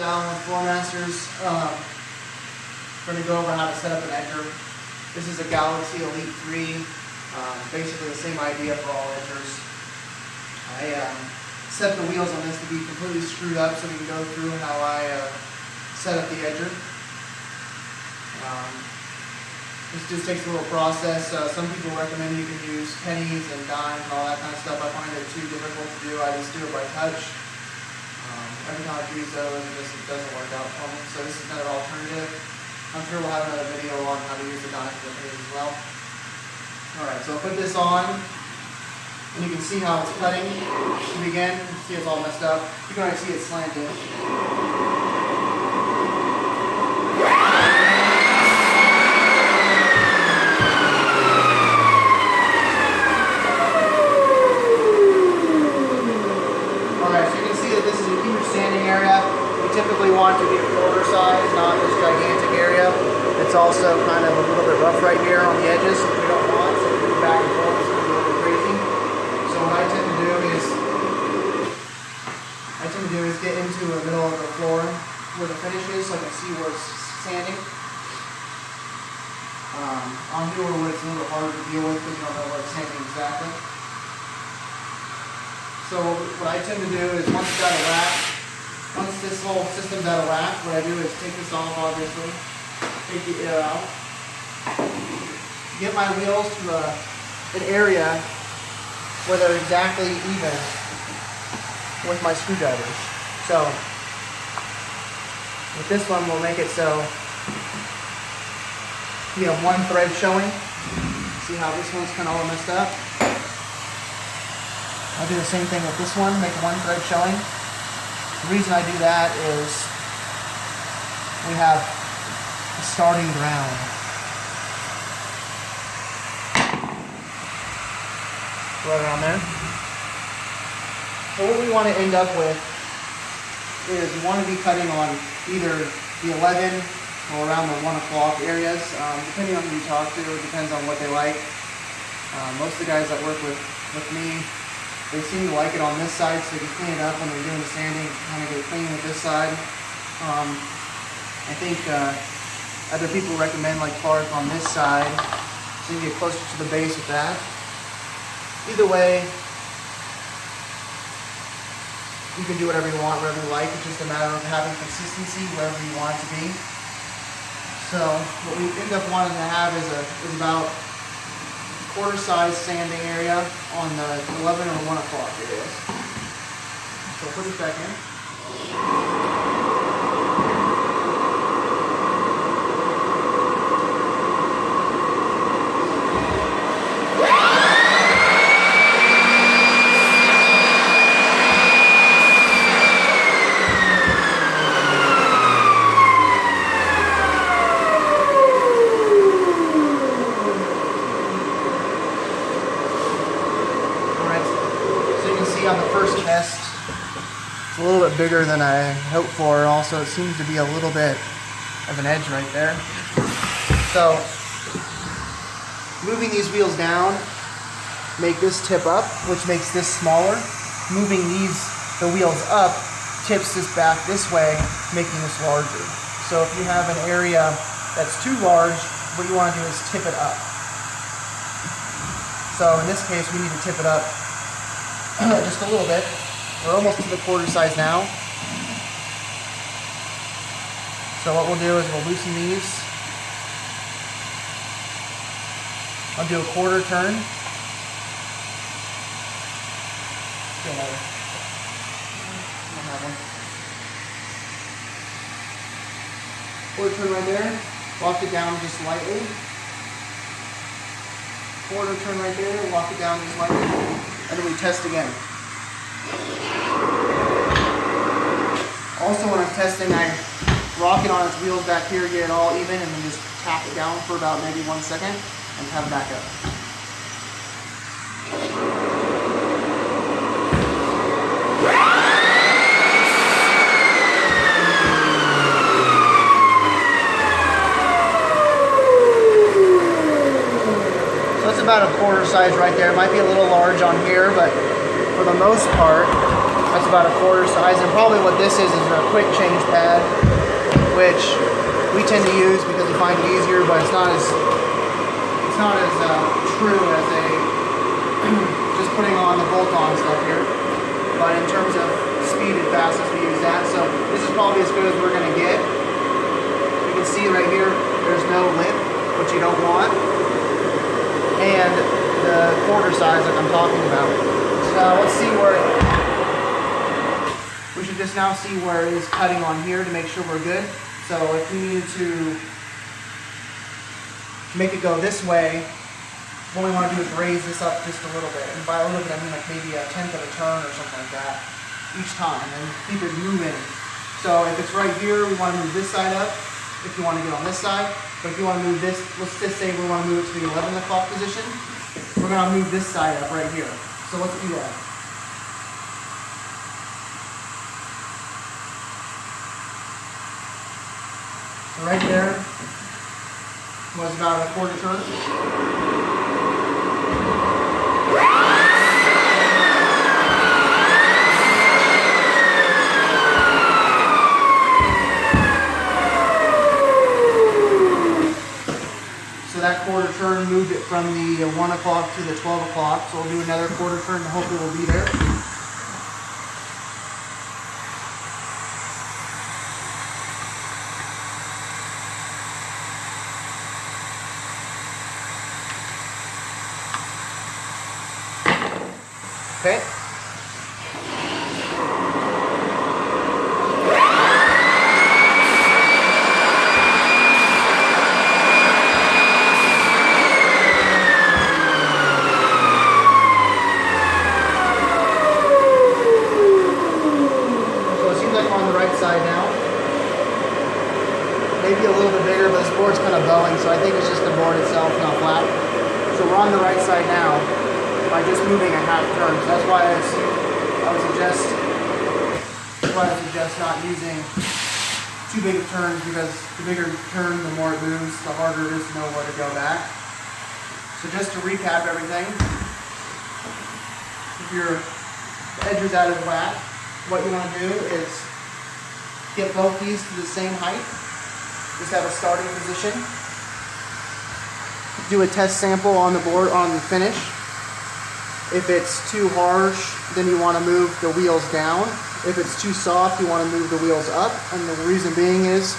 Alan with Floormasters. We're going to go over how to set up an edger. This is a Galaxy Elite 3. Basically the same idea for all edgers. I set the wheels on this to be completely screwed up so we can go through how I set up the edger. This just takes a little process. Some people recommend you can use pennies and dimes and all that kind of stuff. I find it too difficult to do. I just do it by touch. Every time I've used those, it doesn't work out for me. So this is another alternative. I'm sure we'll have another video on how to use the dimes and the pennies as well. Alright, so I'll put this on, and you can see how it's cutting to begin. You can see it's all messed up. You can already see it slanted. Typically want to be a quarter size, not this gigantic area. It's also kind of a little bit rough right here on the edges, which we don't want, so we move back and forth, it's going to be a little crazy. So what I tend to do is get into the middle of the floor where the finish is, so I can see where it's sanding. On here where it's a little harder to deal with because you don't know where it's sanding exactly. So what I tend to do is once it's out of whack, once this whole system's out of whack, what I do is take this off, obviously, take the air out, get my wheels to an area where they're exactly even with my screwdrivers. So, with this one, we'll make it so you have one thread showing. See how this one's kind of all messed up? I'll do the same thing with this one, make one thread showing. The reason I do that is we have a starting ground. Right around there. So what we want to end up with is we want to be cutting on either the 11 or around the 1 o'clock areas, depending on who you talk to. It depends on what they like. Most of the guys that work with me, they seem to like it on this side, so they can clean it up when they're doing the sanding, kind of get clean with this side. I think other people recommend like Clark on this side, so you get closer to the base with that. Either way, you can do whatever you want, wherever you like. It's just a matter of having consistency wherever you want it to be. So what we end up wanting to have is about quarter size sanding area on the 11 or 1 o'clock areas. So I'll put this back in. On the first test, it's a little bit bigger than I hoped for. Also, it seems to be a little bit of an edge right there. So, moving these wheels down make this tip up, which makes this smaller. Moving the wheels up tips this back this way, making this larger. So if you have an area that's too large, what you want to do is tip it up. So in this case, we need to tip it up just a little bit. We're almost to the quarter size now. So what we'll do is we'll loosen these. I'll do a quarter turn. Quarter turn right there. Lock it down just lightly. Quarter turn right there. Lock it down just lightly. And then we test again. Also when I'm testing, I rock it on its wheels back here, get it all even, and then just tap it down for about maybe 1 second and have it back up. About a quarter size right there. It might be a little large on here, but for the most part, That's about a quarter size, and probably what this is a quick change pad, which we tend to use because we find it easier, but it's not as true as a just putting on the bolt-on stuff here. But in terms of speed and fastness, we use that. So this is probably as good as we're gonna get. You can see right here, there's no lip, which you don't want, and the quarter size that I'm talking about. So let's see where we should just now see where it is cutting on here to make sure we're good. So if we needed to make it go this way, what we want to do is raise this up just a little bit. And by a little bit, I mean like maybe a tenth of a turn or something like that each time, and keep it moving. So if it's right here, we want to move this side up if you want to get on this side. But if you want to move this, let's just say we want to move it to the 11 o'clock position, we're going to move this side up right here. So let's do that. So right there was about a quarter turn. So that quarter turn moved it from the 1 o'clock to the 12 o'clock. So we'll do another quarter turn and hopefully we'll be there. Okay. Side now. Maybe a little bit bigger, but this board's kind of bowing, so I think it's just the board itself, not flat. So we're on the right side now by just moving a half turn. So that's why I would suggest not using too big of turns, because the bigger turn, the more it moves, the harder it is to know where to go back. So just to recap everything, if your edge is out of whack, what you want to do is get both these to the same height. Just have a starting position. Do a test sample on the board, on the finish. If it's too harsh, then you want to move the wheels down. If it's too soft, you want to move the wheels up. And the reason being is,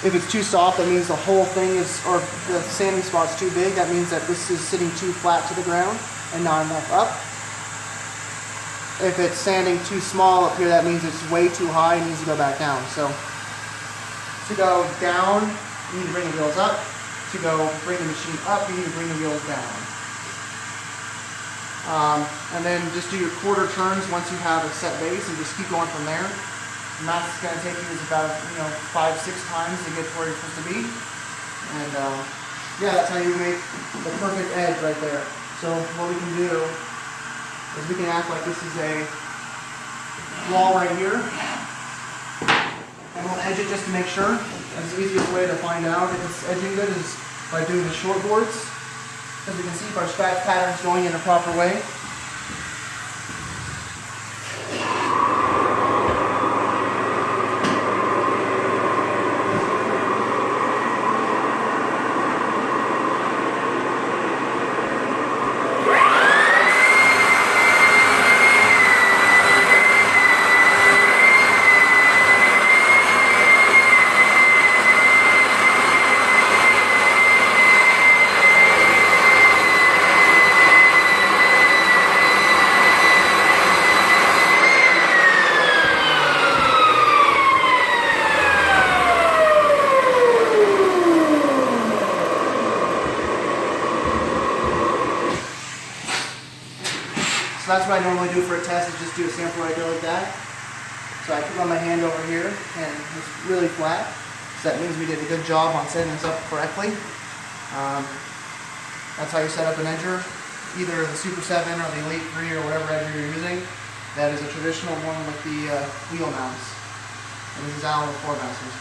if it's too soft, that means the whole thing is, or the sanding spot's too big. That means that this is sitting too flat to the ground and not enough up. If it's sanding too small up here, that means it's way too high and needs to go back down. So to go down, you need to bring the wheels up. To go bring the machine up, you need to bring the wheels down. And then just do your quarter turns once you have a set base, and just keep going from there. The max it's going to take you is about 5-6 times to get to where you're supposed to be. And yeah, that's how you make the perfect edge right there. So what we can do is we can act like this is a wall right here, and we'll edge it just to make sure. That's the easiest way to find out if it's edging good is by doing the short boards, because we can see if our scratch pattern's going in a proper way. So that's what I normally do for a test, is just do a sample right there like that. So I put on my hand over here, and it's really flat. So that means we did a good job on setting this up correctly. That's how you set up an edger, either the Super 7 or the Elite 3 or whatever edger you're using. That is a traditional one with the wheel mounts. And this is Alan with Floor Masters.